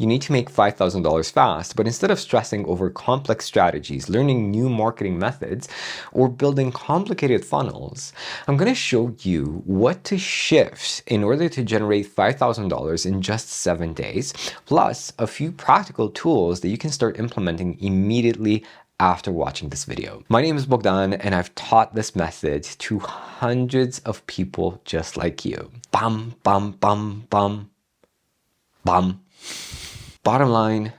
You need to make $5,000 fast, but instead of stressing over complex strategies, learning new marketing methods, or building complicated funnels, I'm going to show you what to shift in order to generate $5,000 in just 7 days, plus a few practical tools that you can start implementing immediately after watching this video. My name is Bogdan, and I've taught this method to hundreds of people just like you. Bum, bum, bum, bum, bum. Bottom line,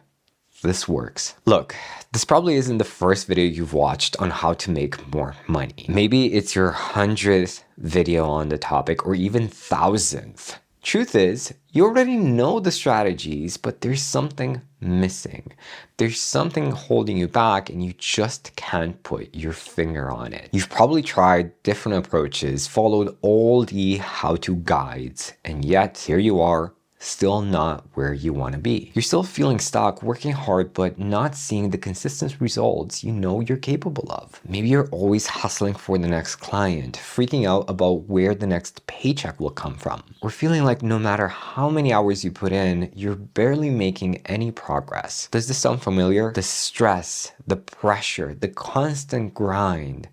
this works. Look, this probably isn't the first video you've watched on how to make more money. Maybe it's your 100th video on the topic, or even 1,000th. Truth is, you already know the strategies, but there's something missing. There's something holding you back and you just can't put your finger on it. You've probably tried different approaches, followed all the how-to guides, and yet here you are, still not where you want to be. You're still feeling stuck, working hard, but not seeing the consistent results you know you're capable of. Maybe you're always hustling for the next client, freaking out about where the next paycheck will come from, or feeling like no matter how many hours you put in, you're barely making any progress. Does this sound familiar? The stress, the pressure, the constant grind.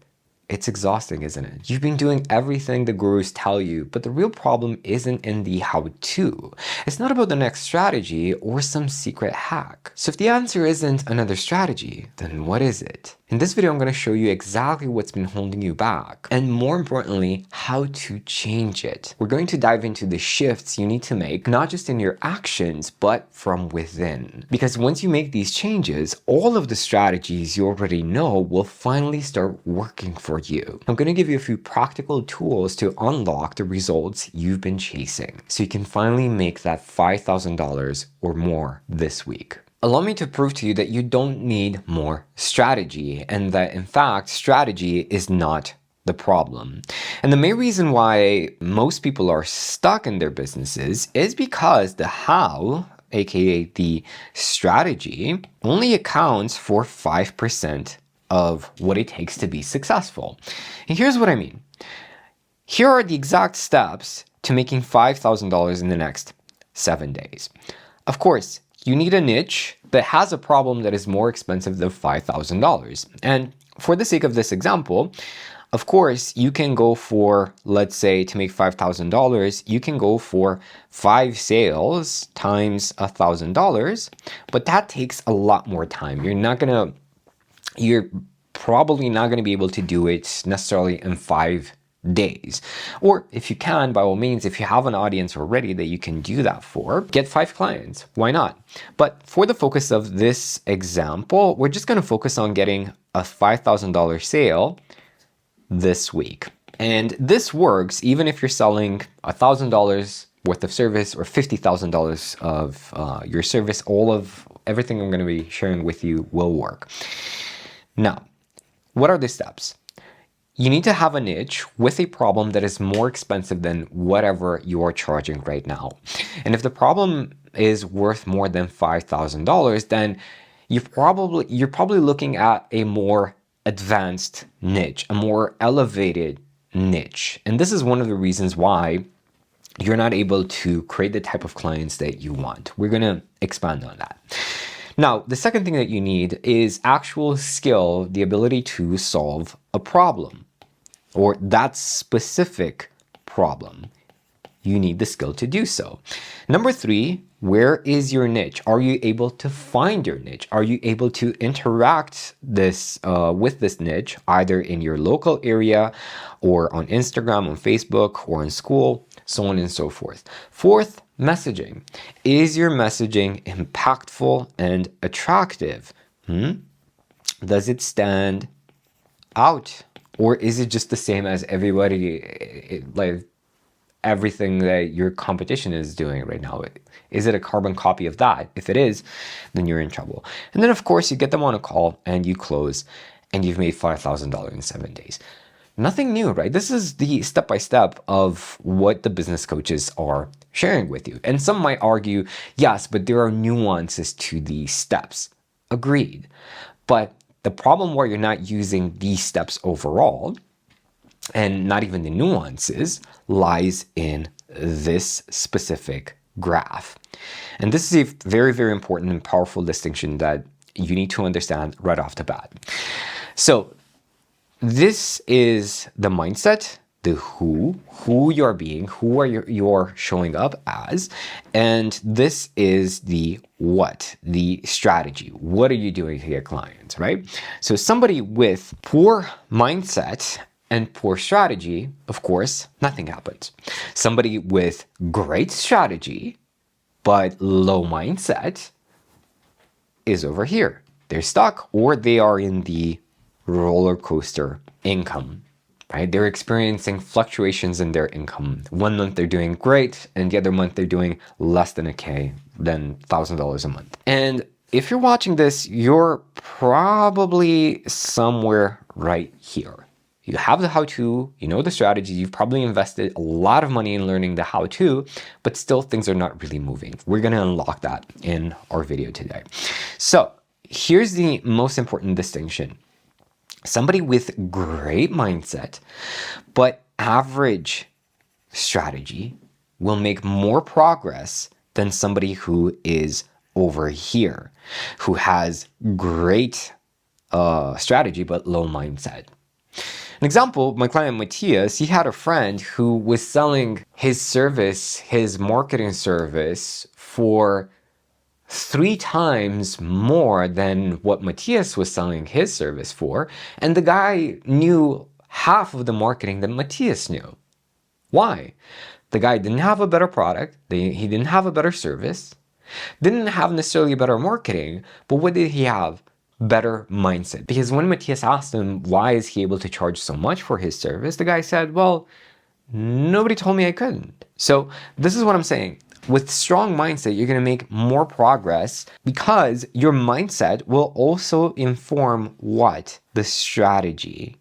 It's exhausting, isn't it? You've been doing everything the gurus tell you, but the real problem isn't in the how-to. It's not about the next strategy or some secret hack. So if the answer isn't another strategy, then what is it? In this video, I'm going to show you exactly what's been holding you back, and more importantly, how to change it. We're going to dive into the shifts you need to make, not just in your actions, but from within. Because once you make these changes, all of the strategies you already know will finally start working for you. I'm going to give you a few practical tools to unlock the results you've been chasing, so you can finally make that $5,000 or more this week. Allow me to prove to you that you don't need more strategy, and that in fact, strategy is not the problem. And the main reason why most people are stuck in their businesses is because the how, aka the strategy, only accounts for 5% of what it takes to be successful. And here's what I mean. Here are the exact steps to making $5,000 in the next 7 days. Of course, you need a niche that has a problem that is more expensive than $5,000. And for the sake of this example, of course, you can go for, let's say, to make $5,000, you can go for 5 sales times $1,000, but that takes a lot more time. You're probably not going to be able to do it necessarily in 5 days. Or if you can, by all means, if you have an audience already that you can do that for, get 5 clients. Why not? But for the focus of this example, we're just going to focus on getting a $5,000 sale this week. And this works even if you're selling $1,000 worth of service or $50,000 of your service. Everything I'm going to be sharing with you will work. Now, what are the steps? You need to have a niche with a problem that is more expensive than whatever you are charging right now. And if the problem is worth more than $5,000, then you're probably looking at a more advanced niche, a more elevated niche. And this is one of the reasons why you're not able to create the type of clients that you want. We're going to expand on that. Now, the second thing that you need is actual skill, the ability to solve a problem, or that specific problem. You need the skill to do so. Number 3, where is your niche? Are you able to find your niche? Are you able to interact with this niche, either in your local area or on Instagram, on Facebook, or in school, so on and so forth. 4th, messaging. Is your messaging impactful and attractive? Does it stand out? Or is it just the same as everybody, like everything that your competition is doing right now? Is it a carbon copy of that? If it is, then you're in trouble. And then of course you get them on a call and you close and you've made $5,000 in 7 days. Nothing new, right? This is the step-by-step of what the business coaches are sharing with you. And some might argue, yes, but there are nuances to these steps. Agreed. But the problem where you're not using these steps overall, and not even the nuances, lies in this specific graph. And this is a very, very important and powerful distinction that you need to understand right off the bat. So this is the mindset, the who you're being, who are you're showing up as, and this is the what, the strategy. What are you doing to get clients, right? So somebody with poor mindset and poor strategy, of course, nothing happens. Somebody with great strategy but low mindset is over here. They're stuck, or they are in the roller coaster income, right? They're experiencing fluctuations in their income. One month they're doing great, and the other month they're doing less than $1,000 a month. And if you're watching this, you're probably somewhere right here. You have the how-to, you know the strategy, you've probably invested a lot of money in learning the how-to, but still things are not really moving. We're gonna unlock that in our video today. So here's the most important distinction. Somebody with great mindset, but average strategy will make more progress than somebody who is over here, who has great strategy, but low mindset. An example, my client Matthias, he had a friend who was selling his service, his marketing service, for 3 times more than what Matthias was selling his service for, and the guy knew half of the marketing that Matthias knew. Why? The guy didn't have a better product, he didn't have a better service, didn't have necessarily better marketing, but what did he have? Better mindset. Because when Matthias asked him why is he able to charge so much for his service, the guy said, well, nobody told me I couldn't. So this is what I'm saying. With strong mindset, you're going to make more progress because your mindset will also inform what? The strategy.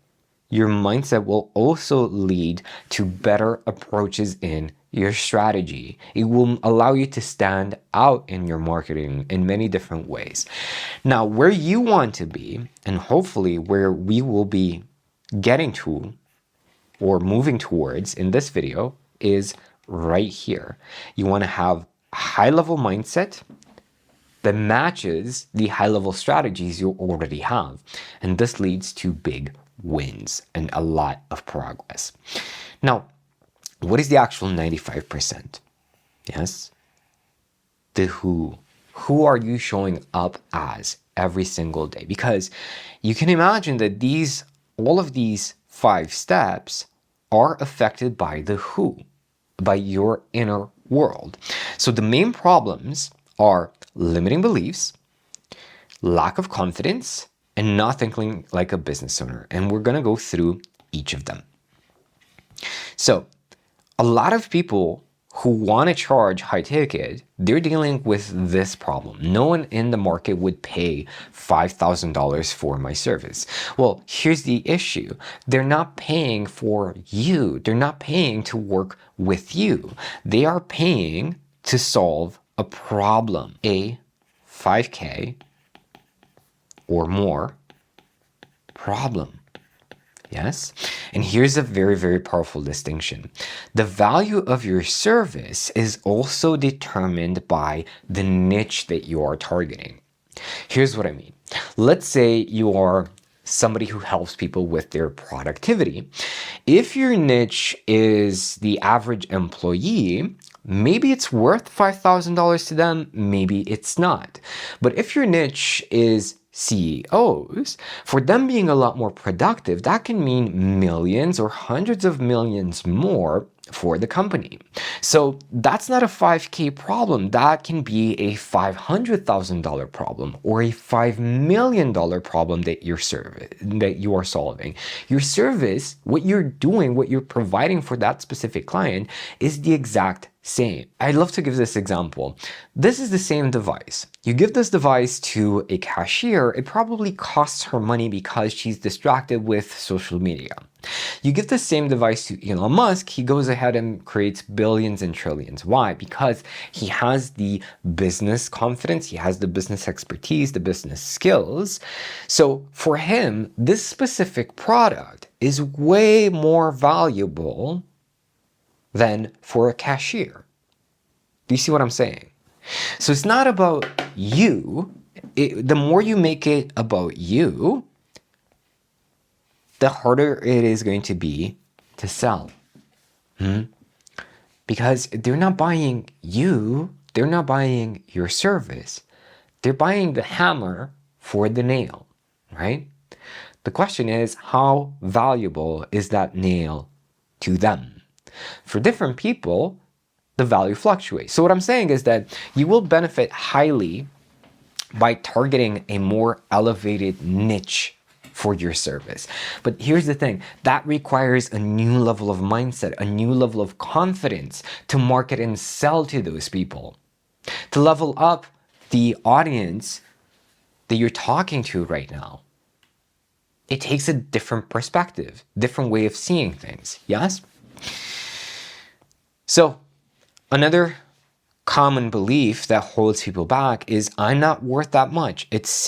Your mindset will also lead to better approaches in your strategy. It will allow you to stand out in your marketing in many different ways. Now, where you want to be, and hopefully where we will be getting to or moving towards in this video, is right here. You want to have a high-level mindset that matches the high-level strategies you already have. And this leads to big wins and a lot of progress. Now, what is the actual 95%? Yes? The who. Who are you showing up as every single day? Because you can imagine that all of these 5 steps are affected by the who, by your inner world. So the main problems are limiting beliefs, lack of confidence, and not thinking like a business owner. And we're going to go through each of them. So a lot of people who want to charge high ticket, they're dealing with this problem. No one in the market would pay $5,000 for my service. Well, here's the issue. They're not paying for you. They're not paying to work with you. They are paying to solve a problem, a 5K or more problem. Yes? And here's a very, very powerful distinction. The value of your service is also determined by the niche that you are targeting. Here's what I mean. Let's say you are somebody who helps people with their productivity. If your niche is the average employee, maybe it's worth $5,000 to them, maybe it's not. But if your niche is CEOs, for them being a lot more productive, that can mean millions or hundreds of millions more for the company. So that's not a 5K problem. That can be a $500,000 problem or a $5 million problem that you are solving. Your service, what you're doing, what you're providing for that specific client is the exact same. I love to give this example. This is the same device. You give this device to a cashier, it probably costs her money because she's distracted with social media. You give the same device to Elon Musk, he goes ahead and creates billions and trillions. Why? Because he has the business confidence, he has the business expertise, the business skills. So for him, this specific product is way more valuable than for a cashier. Do you see what I'm saying? So it's not about you. The more you make it about you, the harder it is going to be to sell. Because they're not buying you, they're not buying your service. They're buying the hammer for the nail, right? The question is, how valuable is that nail to them? For different people, the value fluctuates. So what I'm saying is that you will benefit highly by targeting a more elevated niche for your service. But here's the thing, that requires a new level of mindset, a new level of confidence to market and sell to those people. To level up the audience that you're talking to right now. It takes a different perspective, different way of seeing things, yes? So, another common belief that holds people back is I'm not worth that much. It's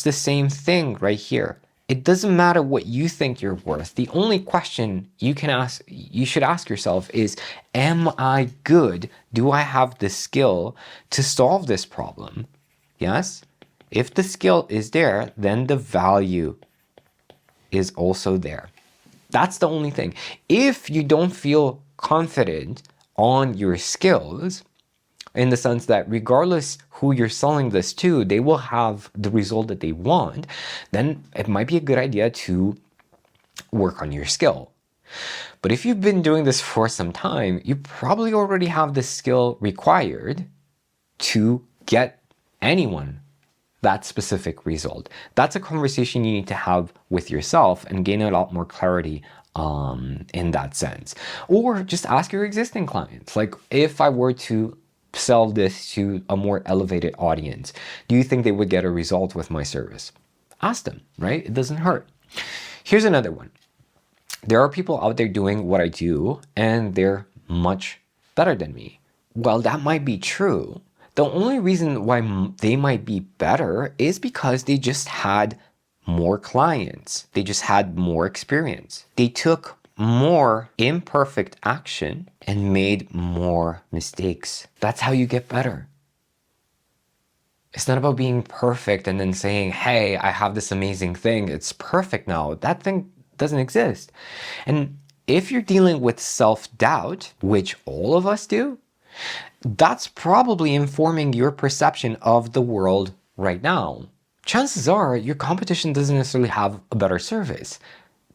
the same thing right here. It doesn't matter what you think you're worth. The only question you should ask yourself is, am I good? Do I have the skill to solve this problem? Yes? If the skill is there, then the value is also there. That's the only thing. If you don't feel confident on your skills, in the sense that regardless who you're selling this to, they will have the result that they want, then it might be a good idea to work on your skill. But if you've been doing this for some time, you probably already have the skill required to get anyone that specific result. That's a conversation you need to have with yourself and gain a lot more clarity in that sense. Or just ask your existing clients. Like, if I were to sell this to a more elevated audience, do you think they would get a result with my service? Ask them, right? It doesn't hurt. Here's another one. There are people out there doing what I do and they're much better than me. Well, that might be true. The only reason why they might be better is because they just had more clients. They just had more experience. They took more imperfect action and made more mistakes. That's how you get better. It's not about being perfect and then saying, hey, I have this amazing thing, it's perfect now. That thing doesn't exist. And if you're dealing with self-doubt, which all of us do, that's probably informing your perception of the world right now. Chances are your competition doesn't necessarily have a better service.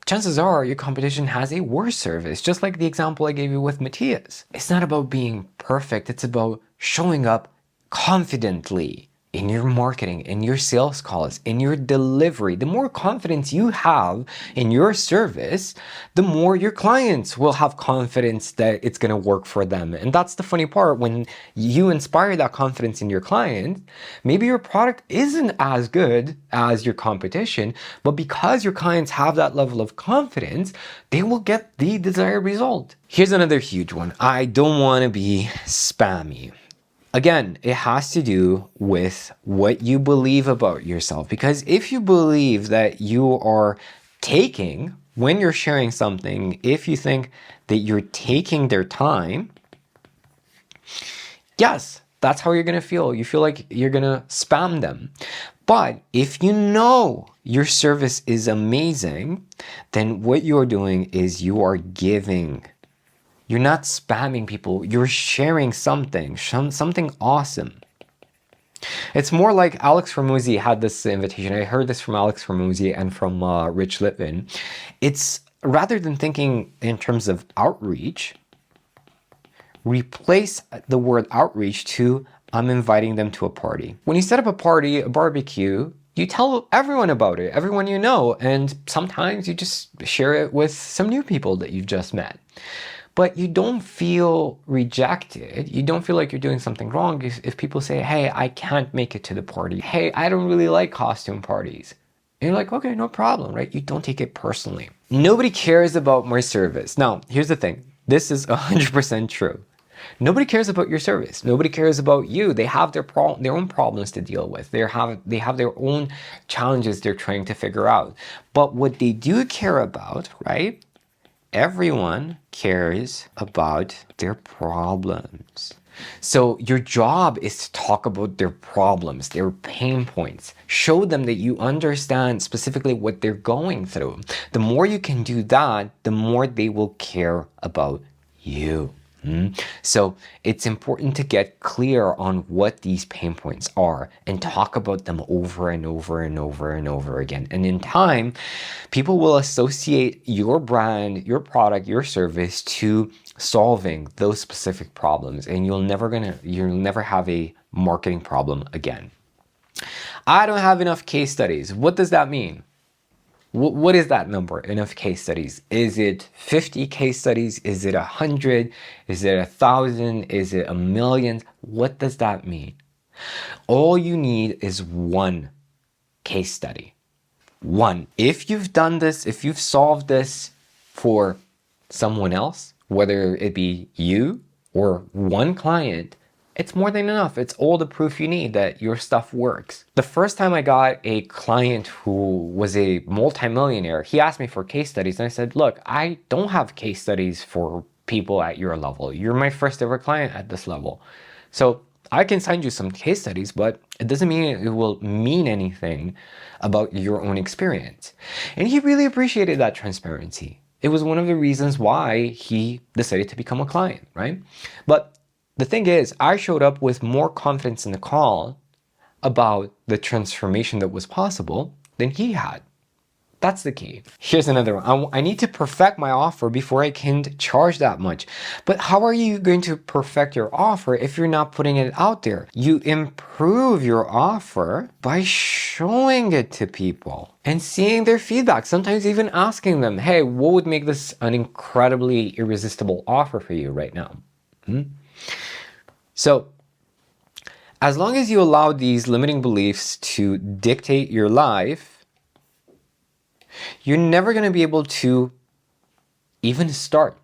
Chances are your competition has a worse service, just like the example I gave you with Matthias. It's not about being perfect, it's about showing up confidently in your marketing, in your sales calls, in your delivery. The more confidence you have in your service, the more your clients will have confidence that it's going to work for them. And that's the funny part. When you inspire that confidence in your client, maybe your product isn't as good as your competition, but because your clients have that level of confidence, they will get the desired result. Here's another huge one. I don't want to be spammy. Again, it has to do with what you believe about yourself. Because if you believe that you are taking, when you're sharing something, if you think that you're taking their time, yes, that's how you're going to feel. You feel like you're going to spam them. But if you know your service is amazing, then what you're doing is you are giving. You're not spamming people, you're sharing something awesome. It's more like Alex Hormozi had this invitation. I heard this from Alex Hormozi and from Rich Litvin. It's rather than thinking in terms of outreach, replace the word outreach to I'm inviting them to a party. When you set up a party, a barbecue, you tell everyone about it, everyone you know, and sometimes you just share it with some new people that you've just met. But you don't feel rejected. You don't feel like you're doing something wrong if people say, hey, I can't make it to the party. Hey, I don't really like costume parties. And you're like, okay, no problem, right? You don't take it personally. Nobody cares about my service. Now, here's the thing. This is 100% true. Nobody cares about your service. Nobody cares about you. They have their own problems to deal with. They have their own challenges they're trying to figure out. But what they do care about, right? Everyone cares about their problems. So your job is to talk about their problems, their pain points. Show them that you understand specifically what they're going through. The more you can do that, the more they will care about you. So it's important to get clear on what these pain points are and talk about them over and over and over and over again. And in time, people will associate your brand, your product, your service to solving those specific problems, and you'll never have a marketing problem again. I don't have enough case studies. What does that mean? What is that number, enough case studies? Is it 50 case studies? Is it 100? Is it 1,000? Is it 1,000,000? What does that mean? All you need is one case study. One. If you've done this, if you've solved this for someone else, whether it be you or one client, it's more than enough. It's all the proof you need that your stuff works. The first time I got a client who was a multimillionaire, he asked me for case studies, and I said, look, I don't have case studies for people at your level. You're my first ever client at this level. So I can send you some case studies, but it doesn't mean it will mean anything about your own experience. And he really appreciated that transparency. It was one of the reasons why he decided to become a client, right? But the thing is, I showed up with more confidence in the call about the transformation that was possible than he had. That's the key. Here's another one. I need to perfect my offer before I can charge that much. But how are you going to perfect your offer if you're not putting it out there? You improve your offer by showing it to people and seeing their feedback. Sometimes even asking them, hey, what would make this an incredibly irresistible offer for you right now? So, as long as you allow these limiting beliefs to dictate your life, you're never going to be able to even start.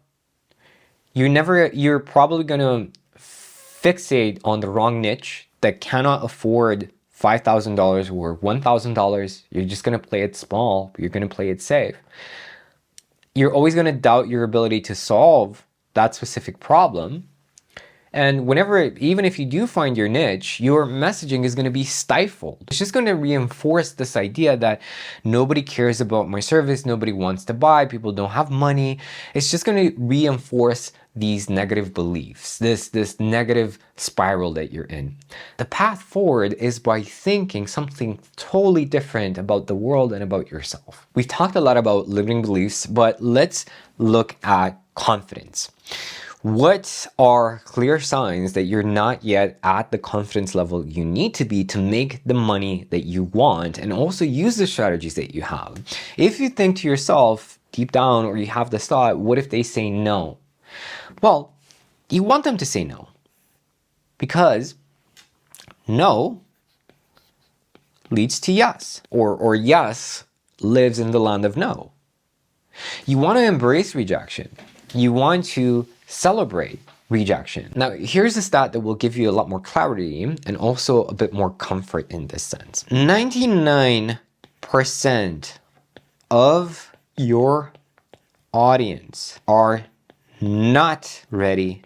You're probably going to fixate on the wrong niche that cannot afford $5,000 or $1,000. You're just going to play it small. You're going to play it safe. You're always going to doubt your ability to solve that specific problem. And even if you do find your niche, your messaging is going to be stifled. It's just going to reinforce this idea that nobody cares about my service, nobody wants to buy, people don't have money. It's just going to reinforce these negative beliefs, this negative spiral that you're in. The path forward is by thinking something totally different about the world and about yourself. We've talked a lot about limiting beliefs, but let's look at confidence. What are clear signs that you're not yet at the confidence level you need to be to make the money that you want and also use the strategies that you have? If you think to yourself deep down, or you have this thought, what if they say no? Well, you want them to say no, because no leads to yes, or yes lives in the land of no. You want to embrace rejection. You want to celebrate rejection. Now, here's a stat that will give you a lot more clarity and also a bit more comfort in this sense. 99% of your audience are not ready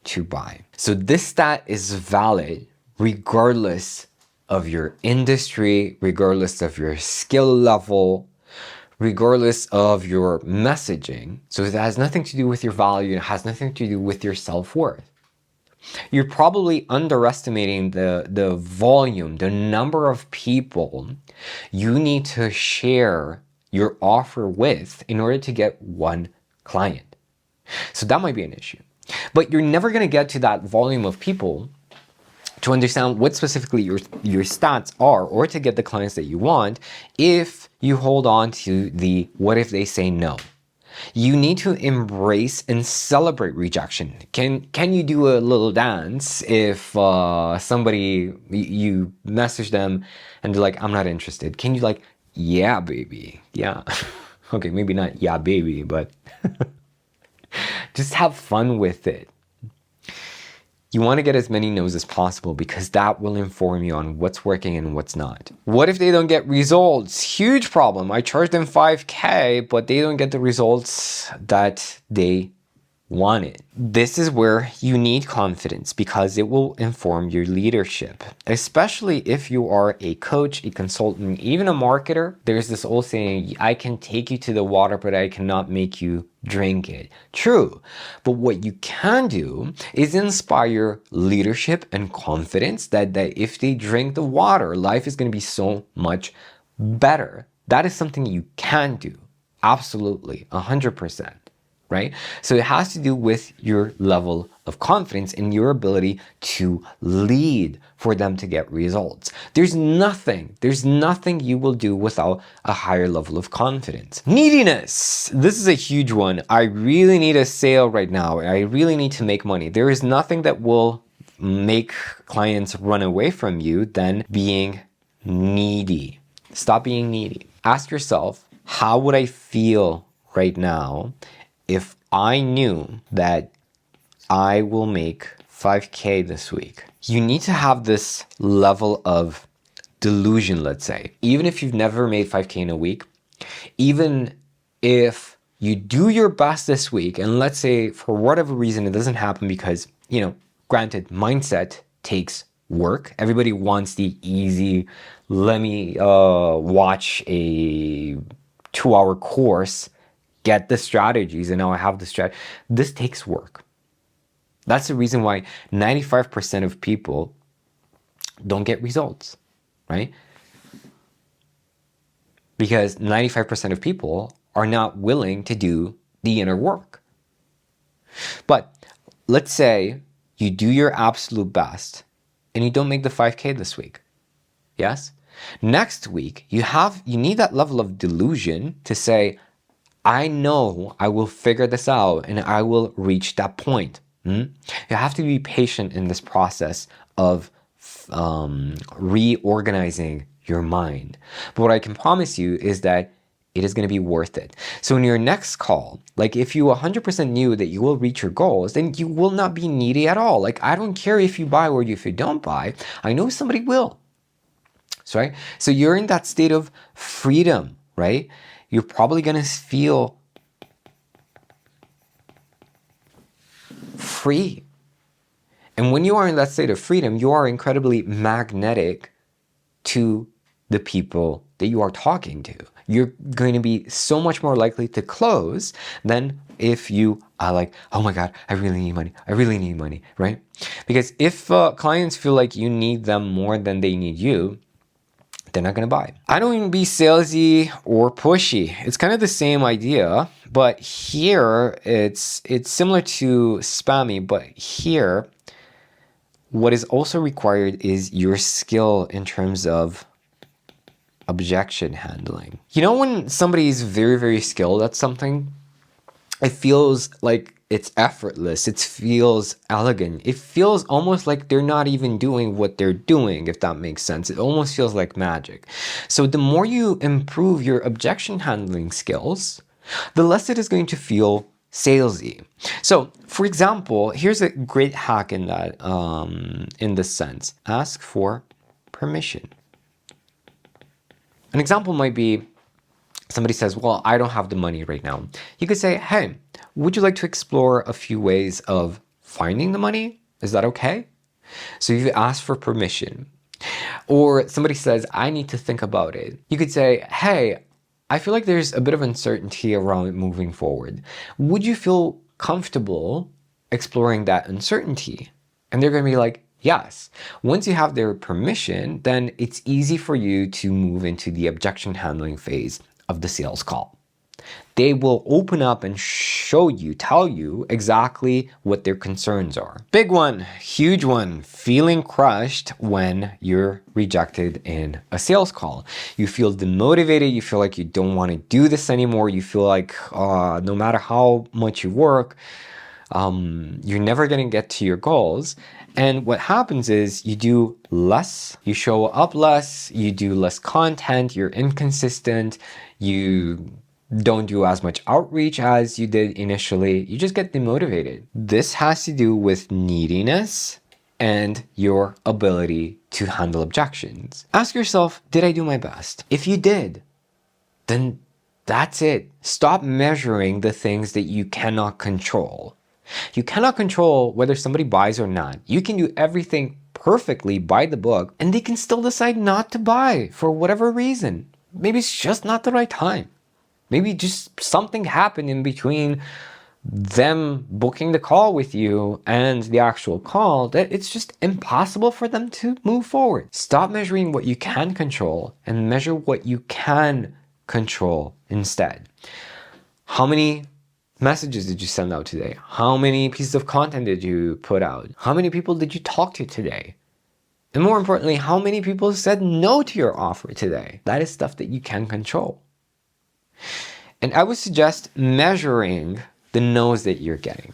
to buy. So this stat is valid regardless of your industry, regardless of your skill level, regardless of your messaging. So it has nothing to do with your value, it has nothing to do with your self-worth. You're probably underestimating the volume, the number of people you need to share your offer with in order to get one client. So that might be an issue. But you're never going to get to that volume of people to understand what specifically your stats are, or to get the clients that you want, if you hold on to the what if they say no. You need to embrace and celebrate rejection. Can you do a little dance if somebody, you message them and they're like, I'm not interested? Can you like, yeah, baby, yeah. Okay, maybe not yeah, baby, but just have fun with it. You want to get as many no's as possible, because that will inform you on what's working and what's not. What if they don't get results? Huge problem. I charge them $5,000, but they don't get the results that they want it. This is where you need confidence because it will inform your leadership, especially if you are a coach, a consultant, even a marketer. There's this old saying, I can take you to the water, but I cannot make you drink it. True. But what you can do is inspire leadership and confidence that if they drink the water, life is going to be so much better. That is something you can do. Absolutely. 100%. Right? So it has to do with your level of confidence and your ability to lead for them to get results. There's nothing you will do without a higher level of confidence. Neediness. This is a huge one. I really need a sale right now. I really need to make money. There is nothing that will make clients run away from you than being needy. Stop being needy. Ask yourself, how would I feel right now if I knew that I will make 5K this week? You need to have this level of delusion, let's say. Even if you've never made 5K in a week, even if you do your best this week, and let's say for whatever reason it doesn't happen because, granted, mindset takes work. Everybody wants the easy, let me watch a 2-hour course, get the strategies, and now I have the strategy. This takes work. That's the reason why 95% of people don't get results, right? Because 95% of people are not willing to do the inner work. But let's say you do your absolute best and you don't make the 5K this week. Yes? Next week, you need that level of delusion to say, I know I will figure this out and I will reach that point. You have to be patient in this process of reorganizing your mind. But what I can promise you is that it is going to be worth it. So in your next call, like if you 100% knew that you will reach your goals, then you will not be needy at all. Like, I don't care if you buy or if you don't buy. I know somebody will. Right? So you're in that state of freedom, right? You're probably going to feel free. And when you are in that state of freedom, you are incredibly magnetic to the people that you are talking to. You're going to be so much more likely to close than if you are like, oh my God, I really need money. I really need money, right? Because if clients feel like you need them more than they need you, they're not going to buy. I don't even be salesy or pushy. It's kind of the same idea, but here it's similar to spammy, but here what is also required is your skill in terms of objection handling. When somebody is very, very skilled at something, it feels like it's effortless. It feels elegant. It feels almost like they're not even doing what they're doing, if that makes sense. It almost feels like magic. So the more you improve your objection handling skills, the less it is going to feel salesy. So, for example, here's a great hack in that, in this sense. Ask for permission. An example might be somebody says, well, I don't have the money right now. You could say, hey, would you like to explore a few ways of finding the money? Is that okay? So you've asked for permission. Or somebody says, I need to think about it. You could say, hey, I feel like there's a bit of uncertainty around moving forward. Would you feel comfortable exploring that uncertainty? And they're going to be like, yes. Once you have their permission, then it's easy for you to move into the objection handling phase of the sales call. They will open up and tell you exactly what their concerns are. Big one, huge one, feeling crushed when you're rejected in a sales call. You feel demotivated, you feel like you don't want to do this anymore, you feel like no matter how much you work, you're never going to get to your goals. And what happens is you do less, you show up less, you do less content, you're inconsistent, you don't do as much outreach as you did initially. You just get demotivated. This has to do with neediness and your ability to handle objections. Ask yourself, did I do my best? If you did, then that's it. Stop measuring the things that you cannot control. You cannot control whether somebody buys or not. You can do everything perfectly by the book, and they can still decide not to buy for whatever reason. Maybe it's just not the right time. Maybe just something happened in between them booking the call with you and the actual call that it's just impossible for them to move forward. Stop measuring what you can control and measure what you can control instead. How many messages did you send out today? How many pieces of content did you put out? How many people did you talk to today? And more importantly, how many people said no to your offer today? That is stuff that you can control. And I would suggest measuring the no's that you're getting.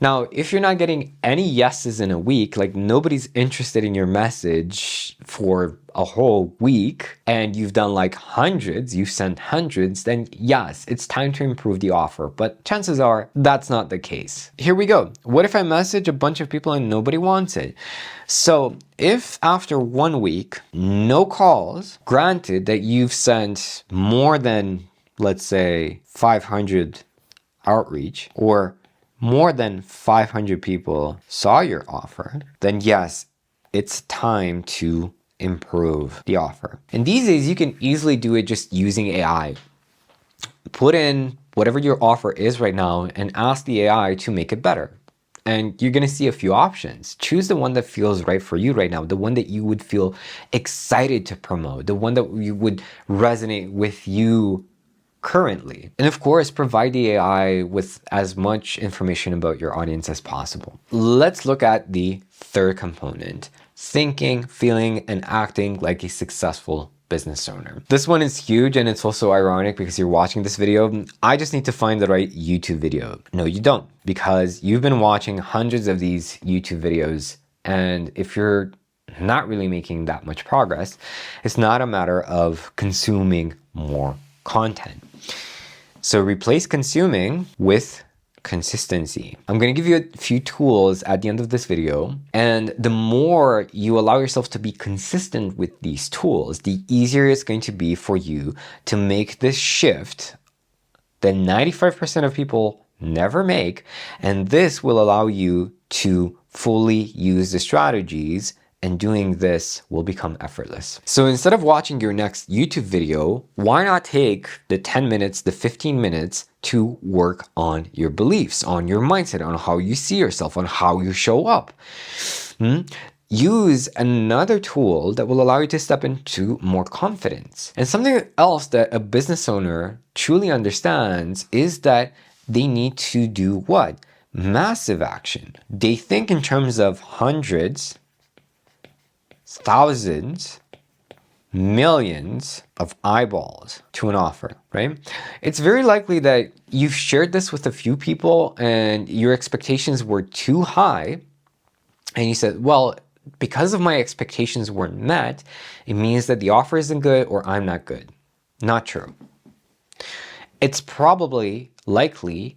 Now, if you're not getting any yeses in a week, like nobody's interested in your message for a whole week, and you've done like hundreds, you've sent hundreds, then yes, it's time to improve the offer. But chances are that's not the case. Here we go. What if I message a bunch of people and nobody wants it? So if after 1 week, no calls, granted that you've sent more than, let's say, 500 outreach, or more than 500 people saw your offer, then yes, it's time to improve the offer. And these days, you can easily do it just using AI. Put in whatever your offer is right now and ask the AI to make it better. And you're going to see a few options. Choose the one that feels right for you right now, the one that you would feel excited to promote, the one that you would resonate with you currently. And of course, provide the AI with as much information about your audience as possible. Let's look at the third component: thinking, feeling, and acting like a successful business owner. This one is huge, and it's also ironic because you're watching this video. I just need to find the right YouTube video. No, you don't, because you've been watching hundreds of these YouTube videos, and if you're not really making that much progress, it's not a matter of consuming more content. So replace consuming with consistency. I'm going to give you a few tools at the end of this video, and the more you allow yourself to be consistent with these tools, the easier it's going to be for you to make this shift that 95% of people never make, and this will allow you to fully use the strategies, and doing this will become effortless. So instead of watching your next YouTube video, why not take the 10 minutes, the 15 minutes to work on your beliefs, on your mindset, on how you see yourself, on how you show up? Use another tool that will allow you to step into more confidence. And something else that a business owner truly understands is that they need to do what? Massive action. They think in terms of hundreds, thousands, millions of eyeballs to an offer, right? It's very likely that you've shared this with a few people and your expectations were too high, and you said, well, because of my expectations weren't met, it means that the offer isn't good or I'm not good. Not true. It's probably likely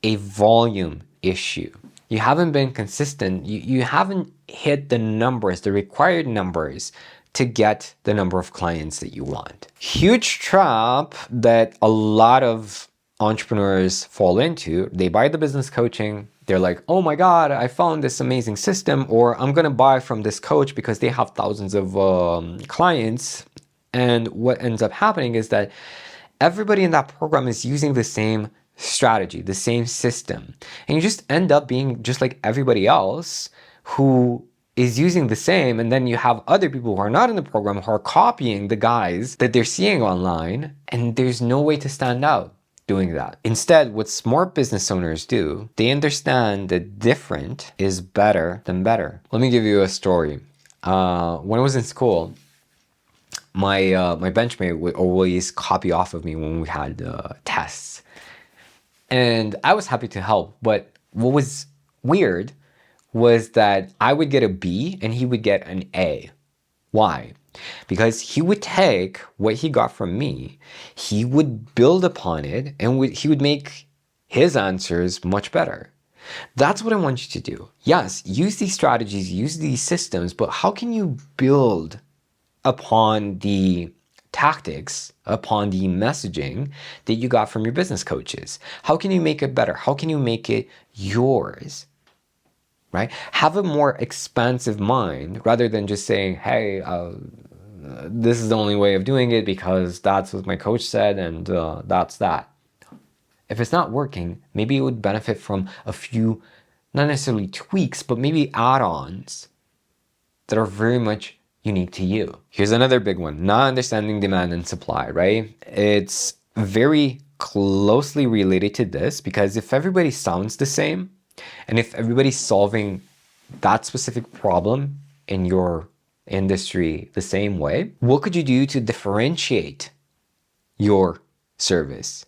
a volume issue. You haven't been consistent. You haven't hit the numbers, the required numbers to get the number of clients that you want. Huge trap that a lot of entrepreneurs fall into. They buy the business coaching. They're like, oh my God, I found this amazing system, or I'm going to buy from this coach because they have thousands of clients. And what ends up happening is that everybody in that program is using the same strategy, the same system. And you just end up being just like everybody else who is using the same. And then you have other people who are not in the program who are copying the guys that they're seeing online. And there's no way to stand out doing that. Instead, what smart business owners do, they understand that different is better than better. Let me give you a story. When I was in school, my benchmate would always copy off of me when we had tests. And I was happy to help, but what was weird was that I would get a B and he would get an A. Why? Because he would take what he got from me, he would build upon it, and he would make his answers much better. That's what I want you to do. Yes, use these strategies, use these systems, but how can you build upon the tactics upon the messaging that you got from your business coaches? How can you make it better? How can you make it yours? Right? Have a more expansive mind rather than just saying, hey, this is the only way of doing it because that's what my coach said and that's that. If it's not working, maybe it would benefit from a few, not necessarily tweaks, but maybe add-ons that are very much unique to you. Here's another big one, not understanding demand and supply, right? It's very closely related to this because if everybody sounds the same, and if everybody's solving that specific problem in your industry the same way, what could you do to differentiate your service?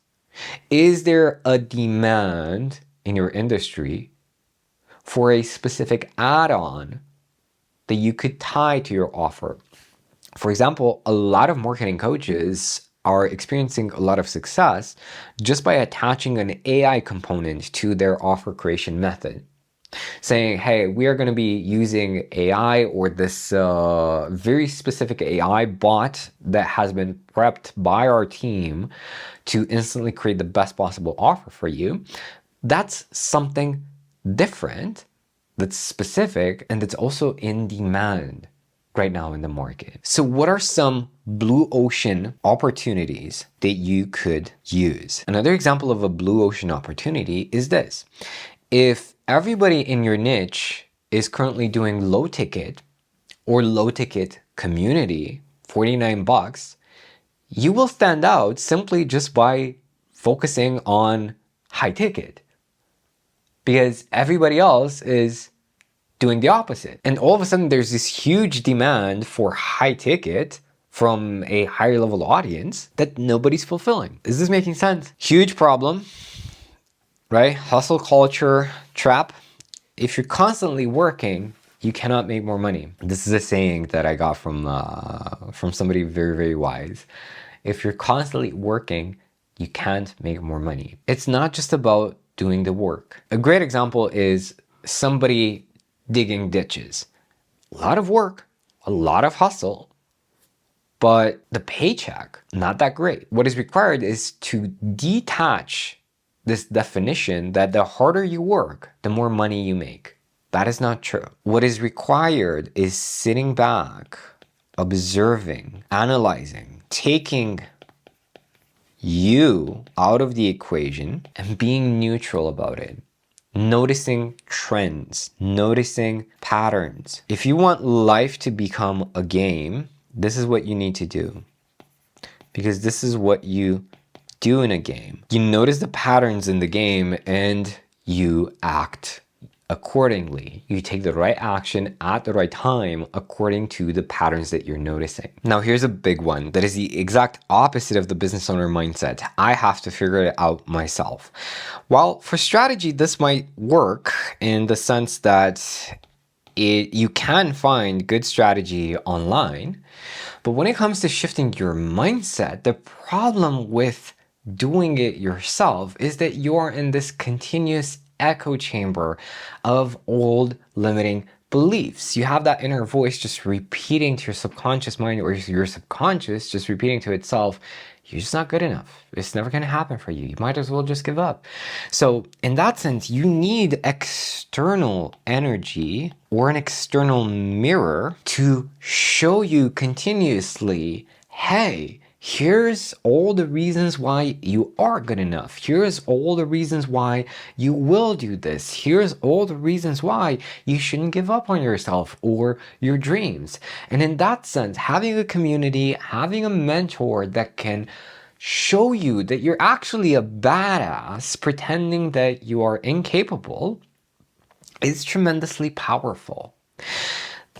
Is there a demand in your industry for a specific add-on that you could tie to your offer? For example, a lot of marketing coaches are experiencing a lot of success just by attaching an AI component to their offer creation method. Saying, hey, we are going to be using AI or this very specific AI bot that has been prepped by our team to instantly create the best possible offer for you. That's something different, that's specific, and that's also in demand right now in the market. So what are some blue ocean opportunities that you could use? Another example of a blue ocean opportunity is this. If everybody in your niche is currently doing low ticket or low ticket community, $49, you will stand out simply just by focusing on high ticket because everybody else is doing the opposite. And all of a sudden there's this huge demand for high ticket from a higher level audience that nobody's fulfilling. Is this making sense? Huge problem, right? Hustle culture trap. If you're constantly working, you cannot make more money. This is a saying that I got from somebody very, very wise. If you're constantly working, you can't make more money. It's not just about doing the work. A great example is somebody digging ditches. A lot of work, a lot of hustle, but the paycheck, not that great. What is required is to detach this definition that the harder you work, the more money you make. That is not true. What is required is sitting back, observing, analyzing, taking you out of the equation and being neutral about it. Noticing trends, noticing patterns. If you want life to become a game, this is what you need to do. Because this is what you do in a game. You notice the patterns in the game and you act accordingly. You take the right action at the right time according to the patterns that you're noticing. Now here's a big one that is the exact opposite of the business owner mindset. I have to figure it out myself. While for strategy this might work in the sense that you can find good strategy online, but when it comes to shifting your mindset, the problem with doing it yourself is that you're in this continuous echo chamber of old limiting beliefs. You have that inner voice just repeating to your subconscious mind, or your subconscious just repeating to itself, you're just not good enough. It's never going to happen for you. You might as well just give up. So in that sense, you need external energy or an external mirror to show you continuously, hey, here's all the reasons why you are good enough. Here's all the reasons why you will do this. Here's all the reasons why you shouldn't give up on yourself or your dreams. And in that sense, having a community, having a mentor that can show you that you're actually a badass pretending that you are incapable is tremendously powerful.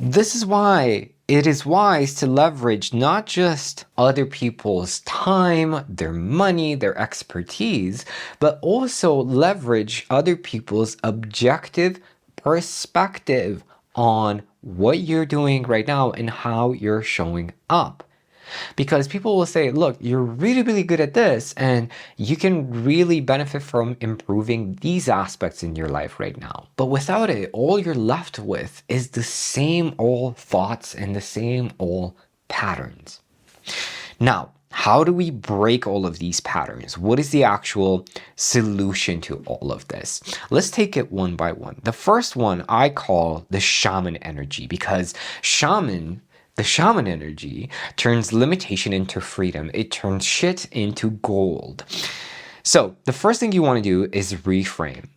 This is why it is wise to leverage not just other people's time, their money, their expertise, but also leverage other people's objective perspective on what you're doing right now and how you're showing up. Because people will say, look, you're really, really good at this and you can really benefit from improving these aspects in your life right now. But without it, all you're left with is the same old thoughts and the same old patterns. Now, how do we break all of these patterns? What is the actual solution to all of this? Let's take it one by one. The first one I call the shaman energy, because the shaman energy turns limitation into freedom. It turns shit into gold. So the first thing you want to do is reframe.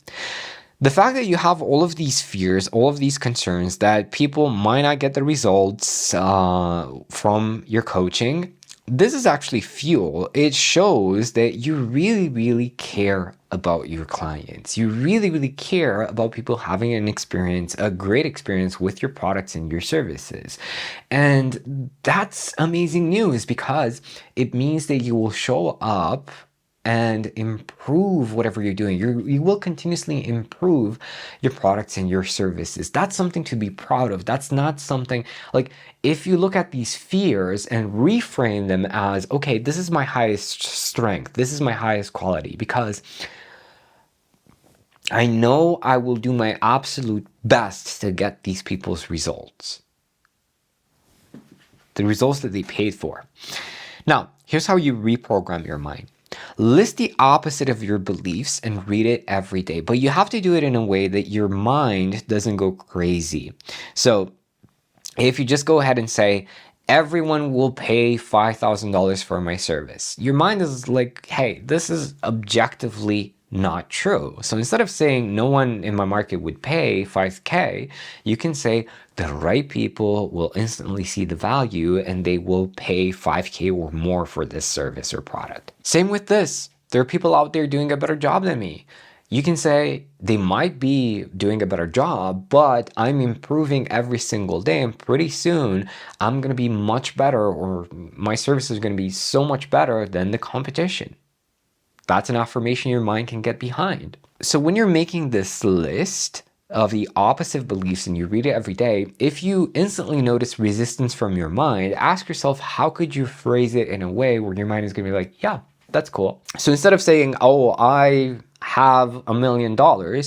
The fact that you have all of these fears, all of these concerns that people might not get the results from your coaching, this is actually fuel. It shows that you really, really care about your clients. You really, really care about people having an experience, a great experience with your products and your services. And that's amazing news, because it means that you will show up and improve whatever you're doing. You will continuously improve your products and your services. That's something to be proud of. That's not something like, if you look at these fears and reframe them as, okay, this is my highest strength, this is my highest quality, because I know I will do my absolute best to get these people's results, the results that they paid for. Now, here's how you reprogram your mind. List the opposite of your beliefs and read it every day, but you have to do it in a way that your mind doesn't go crazy. So if you just go ahead and say, everyone will pay $5,000 for my service, your mind is like, hey, this is objectively not true. So instead of saying no one in my market would pay 5K, you can say the right people will instantly see the value and they will pay 5K or more for this service or product. Same with this. There are people out there doing a better job than me. You can say they might be doing a better job, but I'm improving every single day, and pretty soon I'm going to be much better, or my service is going to be so much better than the competition. That's an affirmation your mind can get behind. So when you're making this list of the opposite beliefs and you read it every day, if you instantly notice resistance from your mind, ask yourself, how could you phrase it in a way where your mind is going to be like, yeah, that's cool. So instead of saying, oh, I have $1 million,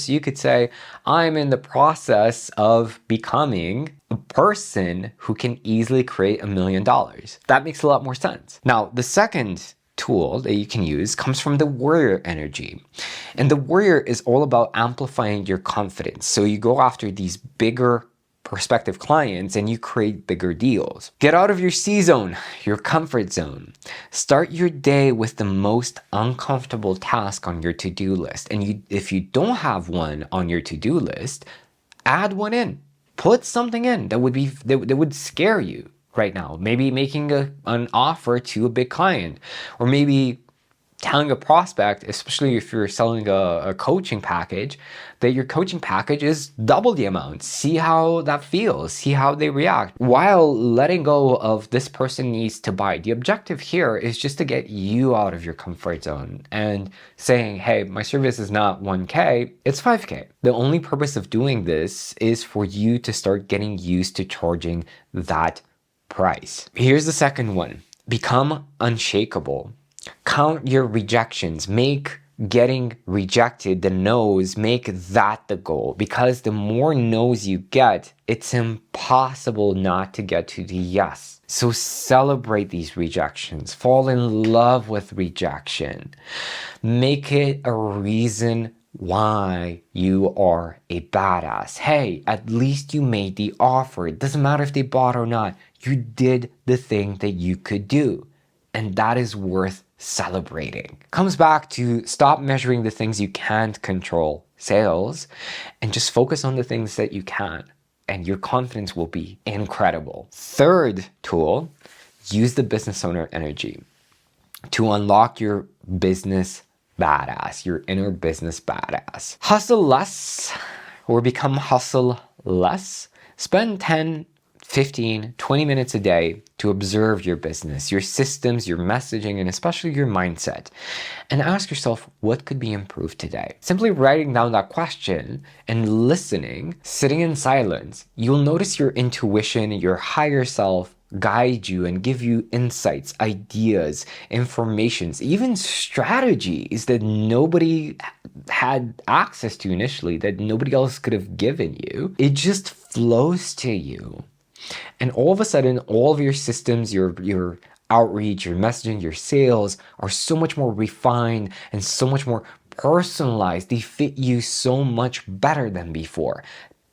you could say, I'm in the process of becoming a person who can easily create $1 million. That makes a lot more sense. Now, the second tool that you can use comes from the warrior energy. And the warrior is all about amplifying your confidence. So you go after these bigger prospective clients and you create bigger deals. Get out of your C zone, your comfort zone. Start your day with the most uncomfortable task on your to-do list. And if you don't have one on your to-do list, add one in. Put something in that would scare you right now. Maybe making an offer to a big client, or maybe telling a prospect, especially if you're selling a coaching package, that your coaching package is double the amount. See how that feels, see how they react, while letting go of this person needs to buy. The objective here is just to get you out of your comfort zone and saying, hey, my service is not 1K, it's 5K. The only purpose of doing this is for you to start getting used to charging that price. Here's the second one. Become unshakable. Count your rejections. Make getting rejected, the no's, make that the goal. Because the more no's you get, it's impossible not to get to the yes. So celebrate these rejections. Fall in love with rejection. Make it a reason why you are a badass. Hey, at least you made the offer. It doesn't matter if they bought or not. You did the thing that you could do. And that is worth celebrating. Comes back to stop measuring the things you can't control, sales, and just focus on the things that you can. And your confidence will be incredible. Third tool, use the business owner energy to unlock your business badass, your inner business badass. Hustle less or become hustle less. Spend 10, 15, 20 minutes a day to observe your business, your systems, your messaging, and especially your mindset. And ask yourself, what could be improved today? Simply writing down that question and listening, sitting in silence, you'll notice your intuition, your higher self guide you and give you insights, ideas, informations, even strategies that nobody had access to initially, that nobody else could have given you. It just flows to you. And all of a sudden, all of your systems, your outreach, your messaging, your sales are so much more refined and so much more personalized. They fit you so much better than before.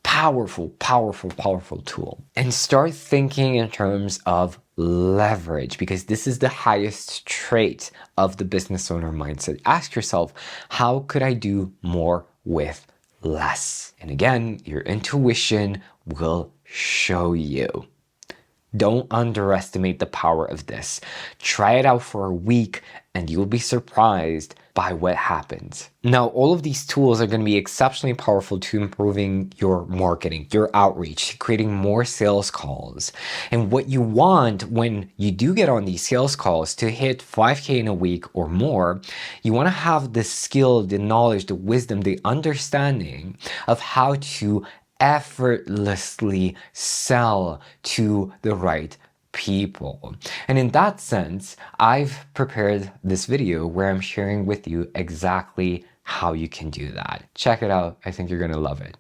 Powerful, powerful, powerful tool. And start thinking in terms of leverage, because this is the highest trait of the business owner mindset. Ask yourself, how could I do more with less? And again, your intuition will show you. Don't underestimate the power of this. Try it out for a week and you'll be surprised by what happens. Now, all of these tools are going to be exceptionally powerful to improving your marketing, your outreach, creating more sales calls. And what you want when you do get on these sales calls to hit 5K in a week or more, you want to have the skill, the knowledge, the wisdom, the understanding of how to effortlessly sell to the right people. And in that sense, I've prepared this video where I'm sharing with you exactly how you can do that. Check it out. I think you're going to love it.